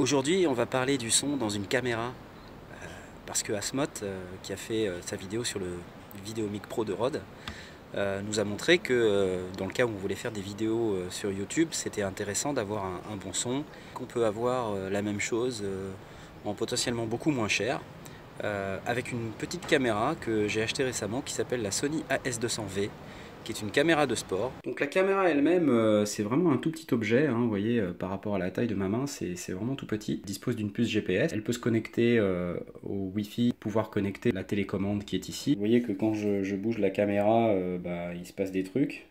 Aujourd'hui, on va parler du son dans une caméra parce que Asmoth, qui a fait sa vidéo sur le Videomic Pro de Rode, nous a montré que dans le cas où on voulait faire des vidéos sur YouTube, c'était intéressant d'avoir un bon son, qu'on peut avoir la même chose en potentiellement beaucoup moins cher, avec une petite caméra que j'ai achetée récemment qui s'appelle la Sony AS200V, qui est une caméra de sport. Donc la caméra elle-même, c'est vraiment un tout petit objet, hein, vous voyez, par rapport à la taille de ma main, c'est vraiment tout petit. Elle dispose d'une puce GPS, elle peut se connecter au Wi-Fi, pouvoir connecter la télécommande qui est ici. Vous voyez que quand je bouge la caméra, il se passe des trucs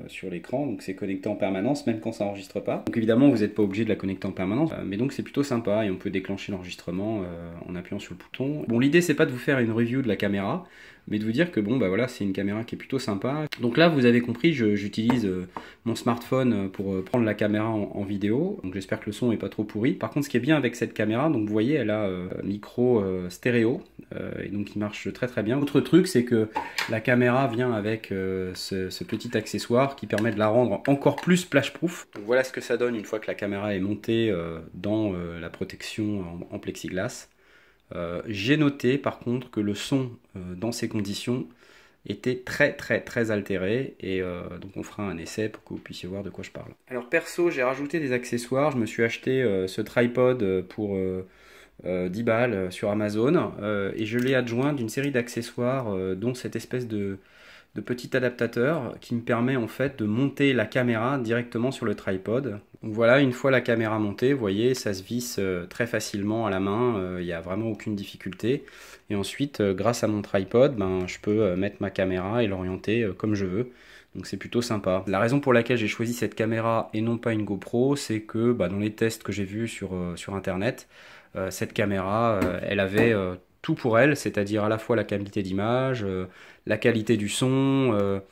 sur l'écran, donc c'est connecté en permanence, même quand ça n'enregistre pas. Donc évidemment, vous n'êtes pas obligé de la connecter en permanence, mais donc c'est plutôt sympa et on peut déclencher l'enregistrement en appuyant sur le bouton. Bon, l'idée c'est pas de vous faire une review de la caméra, mais de vous dire que bon bah voilà, c'est une caméra qui est plutôt sympa. Donc là vous avez compris, j'utilise mon smartphone pour prendre la caméra en vidéo, donc j'espère que le son est pas trop pourri. Par contre ce qui est bien avec cette caméra, donc vous voyez elle a un micro stéréo et donc il marche très très bien. Autre truc, c'est que la caméra vient avec ce petit accessoire qui permet de la rendre encore plus splash-proof. Donc voilà ce que ça donne une fois que la caméra est montée dans la protection en plexiglas. J'ai noté par contre que le son dans ces conditions était très altéré et donc on fera un essai pour que vous puissiez voir de quoi je parle. Alors perso, j'ai rajouté des accessoires, je me suis acheté ce tripod pour 10 balles sur Amazon et je l'ai adjoint d'une série d'accessoires dont cette espèce de petit adaptateur qui me permet en fait de monter la caméra directement sur le tripod. Donc voilà, une fois la caméra montée, vous voyez, ça se visse très facilement à la main, il n'y a vraiment aucune difficulté. Et ensuite, grâce à mon tripod, je peux mettre ma caméra et l'orienter comme je veux. Donc c'est plutôt sympa. La raison pour laquelle j'ai choisi cette caméra et non pas une GoPro, c'est que dans les tests que j'ai vus sur internet, cette caméra, elle avait tout pour elle, c'est-à-dire à la fois la qualité d'image, la qualité du son,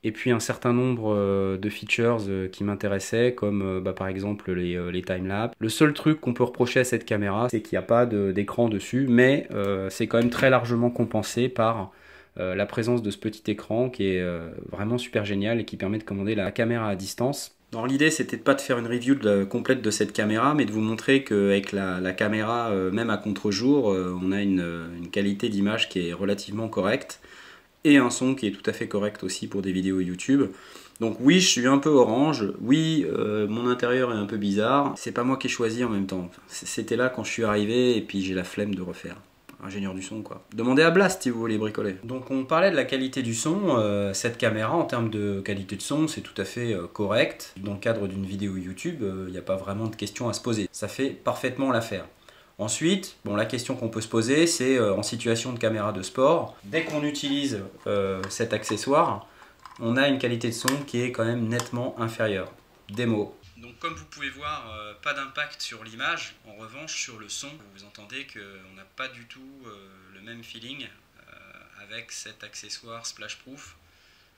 et puis un certain nombre de features qui m'intéressaient, comme par exemple les timelapse. Le seul truc qu'on peut reprocher à cette caméra, c'est qu'il n'y a pas d'écran dessus, mais c'est quand même très largement compensé par la présence de ce petit écran qui est vraiment super génial et qui permet de commander la caméra à distance. L'idée c'était pas de faire une review complète de cette caméra, mais de vous montrer qu'avec la caméra, même à contre-jour, on a une qualité d'image qui est relativement correcte et un son qui est tout à fait correct aussi pour des vidéos YouTube. Donc oui, je suis un peu orange, oui, mon intérieur est un peu bizarre, c'est pas moi qui ai choisi en même temps, c'était là quand je suis arrivé et puis j'ai la flemme de refaire. Ingénieur du son quoi. Demandez à Blast si vous voulez bricoler. Donc on parlait de la qualité du son, cette caméra en termes de qualité de son c'est tout à fait correct. Dans le cadre d'une vidéo YouTube, il n'y a pas vraiment de questions à se poser. Ça fait parfaitement l'affaire. Ensuite, la question qu'on peut se poser c'est en situation de caméra de sport, dès qu'on utilise cet accessoire, on a une qualité de son qui est quand même nettement inférieure. Démo. Donc comme vous pouvez voir, pas d'impact sur l'image. En revanche, sur le son, vous entendez qu'on n'a pas du tout le même feeling avec cet accessoire splash-proof.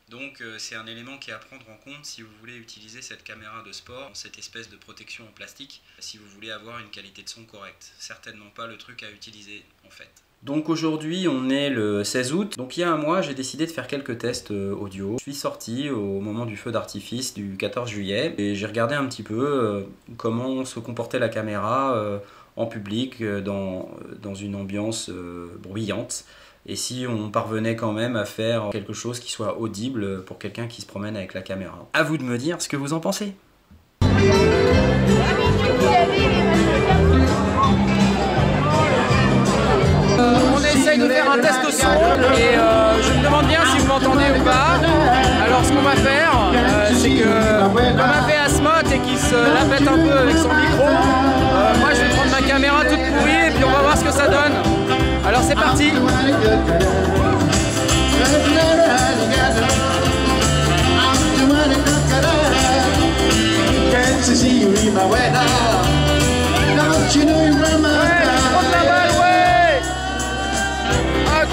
Donc c'est un élément qui est à prendre en compte si vous voulez utiliser cette caméra de sport, cette espèce de protection en plastique, si vous voulez avoir une qualité de son correcte. Certainement pas le truc à utiliser en fait. Donc aujourd'hui on est le 16 août, donc il y a un mois j'ai décidé de faire quelques tests audio. Je suis sorti au moment du feu d'artifice du 14 juillet et j'ai regardé un petit peu comment se comportait la caméra en public dans une ambiance bruyante et si on parvenait quand même à faire quelque chose qui soit audible pour quelqu'un qui se promène avec la caméra. À vous de me dire ce que vous en pensez. De faire un test au son et je me demande bien si vous m'entendez ou pas. Alors ce qu'on va faire c'est que comme a fait Asmoth et qui se la pète un peu avec son micro, moi je vais prendre ma caméra toute pourrie et puis on va voir ce que ça donne. Alors c'est parti.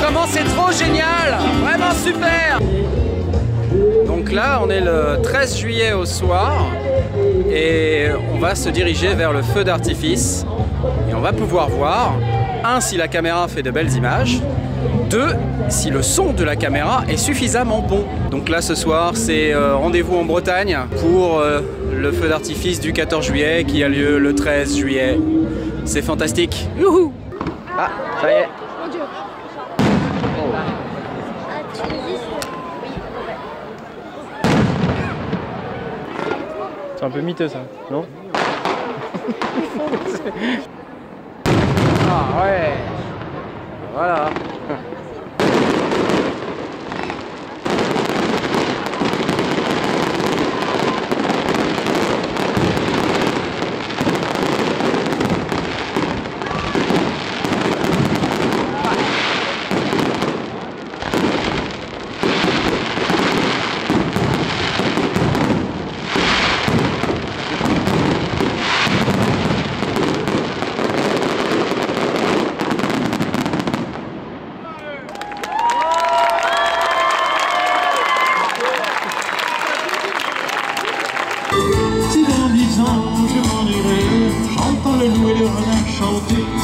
Comment c'est trop génial, vraiment super. Donc là on est le 13 juillet au soir et on va se diriger vers le feu d'artifice et on va pouvoir voir 1 si la caméra fait de belles images, 2 si le son de la caméra est suffisamment bon. Donc là ce soir c'est rendez-vous en Bretagne pour le feu d'artifice du 14 juillet qui a lieu le 13 juillet C'est fantastique. Youhou! Ah, ça y est. Mon Dieu. C'est un peu miteux ça, non? Ah ouais. Voilà.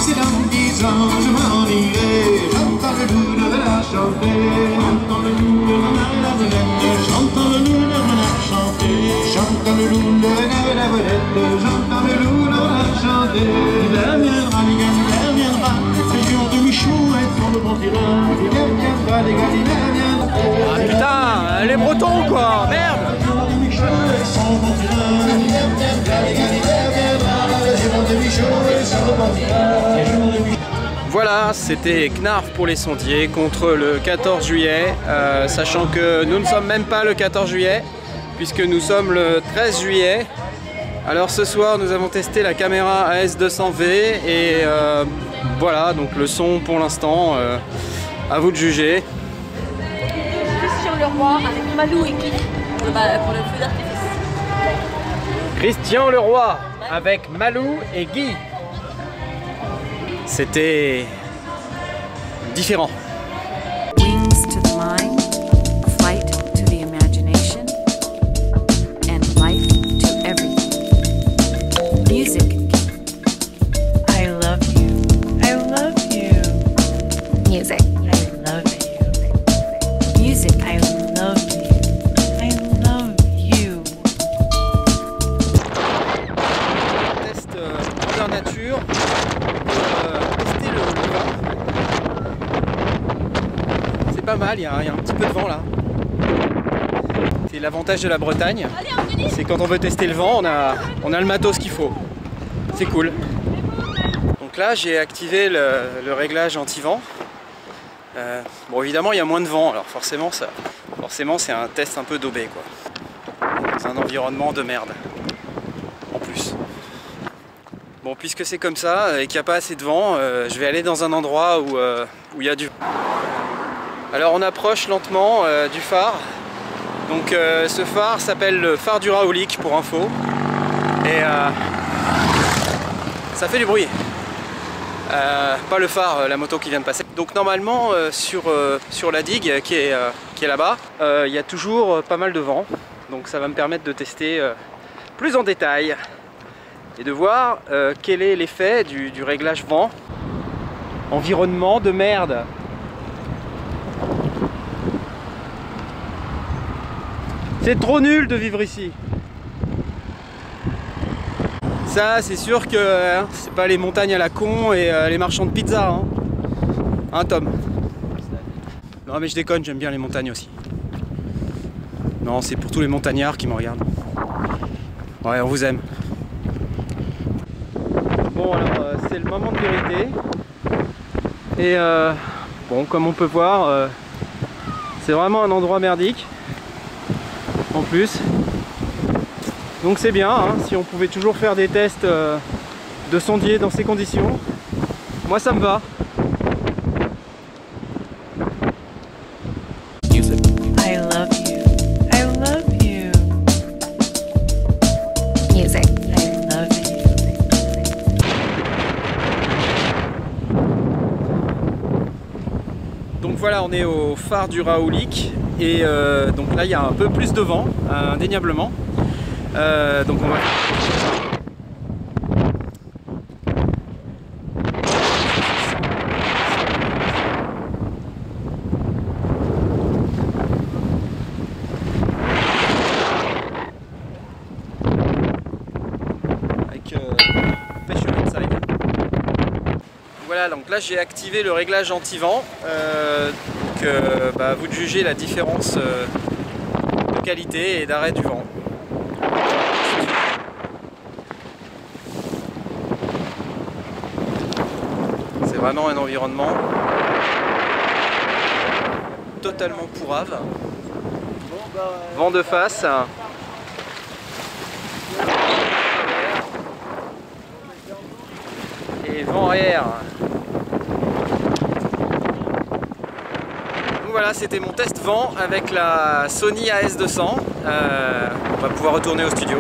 C'est dans 10 ans, je m'en irai. J'entends le loup de la chanter. J'entends le loup de la vedette. J'entends le loup de la chanter. J'entends le loup de la vedette. J'entends le loup de la chanter. Il viendra, le jour de Michou est pour le bon tireur. Il viendra, les gars, il viendra. Ah putain, les Bretons quoi, merde! Le jour de Michou est son bon tireur. Il viendra, les gars, il viendra. Le jour de Michou est son bon tireur. Le jour de Michou. Voilà, c'était Knarf pour les sondiers contre le 14 juillet, sachant que nous ne sommes même pas le 14 juillet, puisque nous sommes le 13 juillet. Alors ce soir, nous avons testé la caméra AS200V et voilà, donc le son pour l'instant, à vous de juger. Christian Leroy avec Malou et Guy pour le feu d'artifice. Christian Leroy avec Malou et Guy. C'était différent. Wings to the mind, flight to the imagination, and life to everything. Music. I love you. I love you. Music. I love you. Music. I love you. I love you. Test grandeur nature. Tester le vent. C'est pas mal, il y a un petit peu de vent là. C'est l'avantage de la Bretagne. C'est quand on veut tester le vent, on a le matos qu'il faut. C'est cool. Donc là j'ai activé le réglage anti-vent. Bon évidemment il y a moins de vent, alors forcément c'est un test un peu daubé quoi. Dans un environnement de merde. En plus. Bon, puisque c'est comme ça et qu'il n'y a pas assez de vent, je vais aller dans un endroit où il y a du vent. Alors on approche lentement du phare. Donc ce phare s'appelle le phare du Raoulik pour info. Et ça fait du bruit. Pas le phare, la moto qui vient de passer. Donc normalement sur la digue qui est là-bas, il y a toujours pas mal de vent. Donc ça va me permettre de tester plus en détail. Et de voir quel est l'effet du réglage vent. Environnement de merde. C'est trop nul de vivre ici. Ça c'est sûr que c'est pas les montagnes à la con et les marchands de pizza hein. Hein Tom? Non mais je déconne, j'aime bien les montagnes aussi. Non, c'est pour tous les montagnards qui me regardent. Ouais, on vous aime. Bon alors c'est le moment de vérité et bon comme on peut voir c'est vraiment un endroit merdique en plus, donc c'est bien hein, si on pouvait toujours faire des tests de sondier dans ces conditions, moi ça me va. I love you. I love you. Music. I love you. Donc voilà, on est au phare du Raoulik et donc là il y a un peu plus de vent, indéniablement. Donc on va... Avec pêche inside. Voilà, donc là j'ai activé le réglage anti-vent. À vous de juger la différence de qualité et d'arrêt du vent. C'est vraiment un environnement totalement pourrave. Vent de face. Et vent arrière. Donc voilà, c'était mon test vent avec la Sony AS200. On va pouvoir retourner au studio.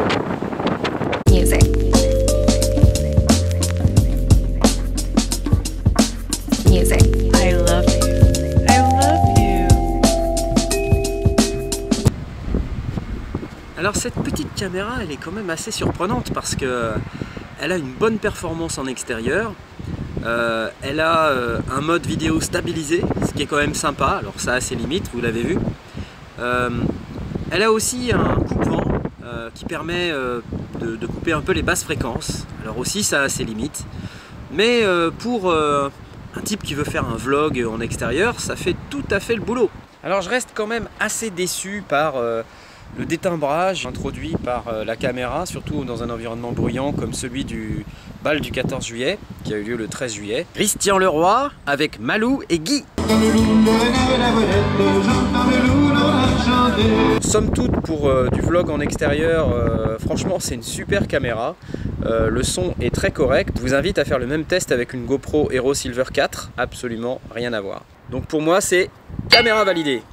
Music. Music. I love you. I love you. Alors cette petite caméra, elle est quand même assez surprenante parce que elle a une bonne performance en extérieur. Elle a un mode vidéo stabilisé, ce qui est quand même sympa. Alors ça a ses limites, vous l'avez vu. Elle a aussi un coupe-vent qui permet de couper un peu les basses fréquences. Alors aussi ça a ses limites. Mais pour un type qui veut faire un vlog en extérieur, ça fait tout à fait le boulot. Alors je reste quand même assez déçu par le détimbrage introduit par la caméra, surtout dans un environnement bruyant comme celui du bal du 14 juillet, qui a eu lieu le 13 juillet. Christian Leroy avec Malou et Guy. Somme toute, pour du vlog en extérieur, franchement c'est une super caméra. Le son est très correct. Je vous invite à faire le même test avec une GoPro Hero Silver 4, absolument rien à voir. Donc pour moi c'est caméra validée.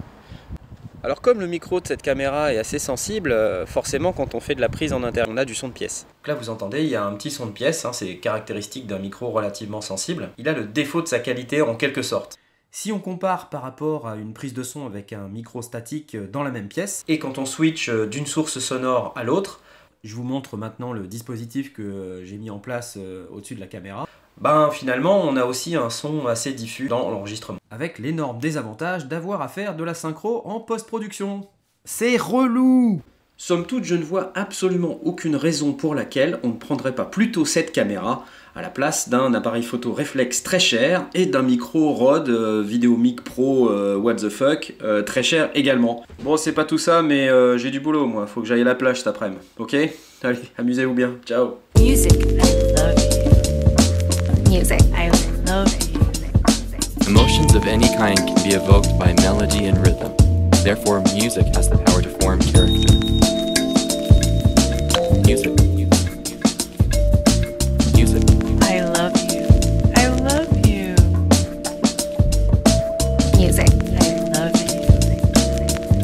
Alors comme le micro de cette caméra est assez sensible, forcément quand on fait de la prise en interne, on a du son de pièce. Donc là vous entendez, il y a un petit son de pièce, hein, c'est caractéristique d'un micro relativement sensible. Il a le défaut de sa qualité en quelque sorte. Si on compare par rapport à une prise de son avec un micro statique dans la même pièce, et quand on switch d'une source sonore à l'autre, je vous montre maintenant le dispositif que j'ai mis en place au-dessus de la caméra. Ben finalement on a aussi un son assez diffus dans l'enregistrement. Avec l'énorme désavantage d'avoir à faire de la synchro en post-production. C'est relou! Somme toute, je ne vois absolument aucune raison pour laquelle on ne prendrait pas plutôt cette caméra à la place d'un appareil photo réflexe très cher et d'un micro Rode Videomic Pro what the fuck très cher également. Bon, c'est pas tout ça, mais j'ai du boulot moi, faut que j'aille à la plage cet après-midi, ok? Allez, amusez-vous bien, ciao! Music. I love you. Music. I love you. Emotions of any kind can be evoked by melody and rhythm. Therefore, music has the power to form character. Music. Music. I love you. I love you. Music. I love you.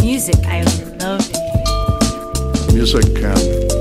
Music. I love you. Music can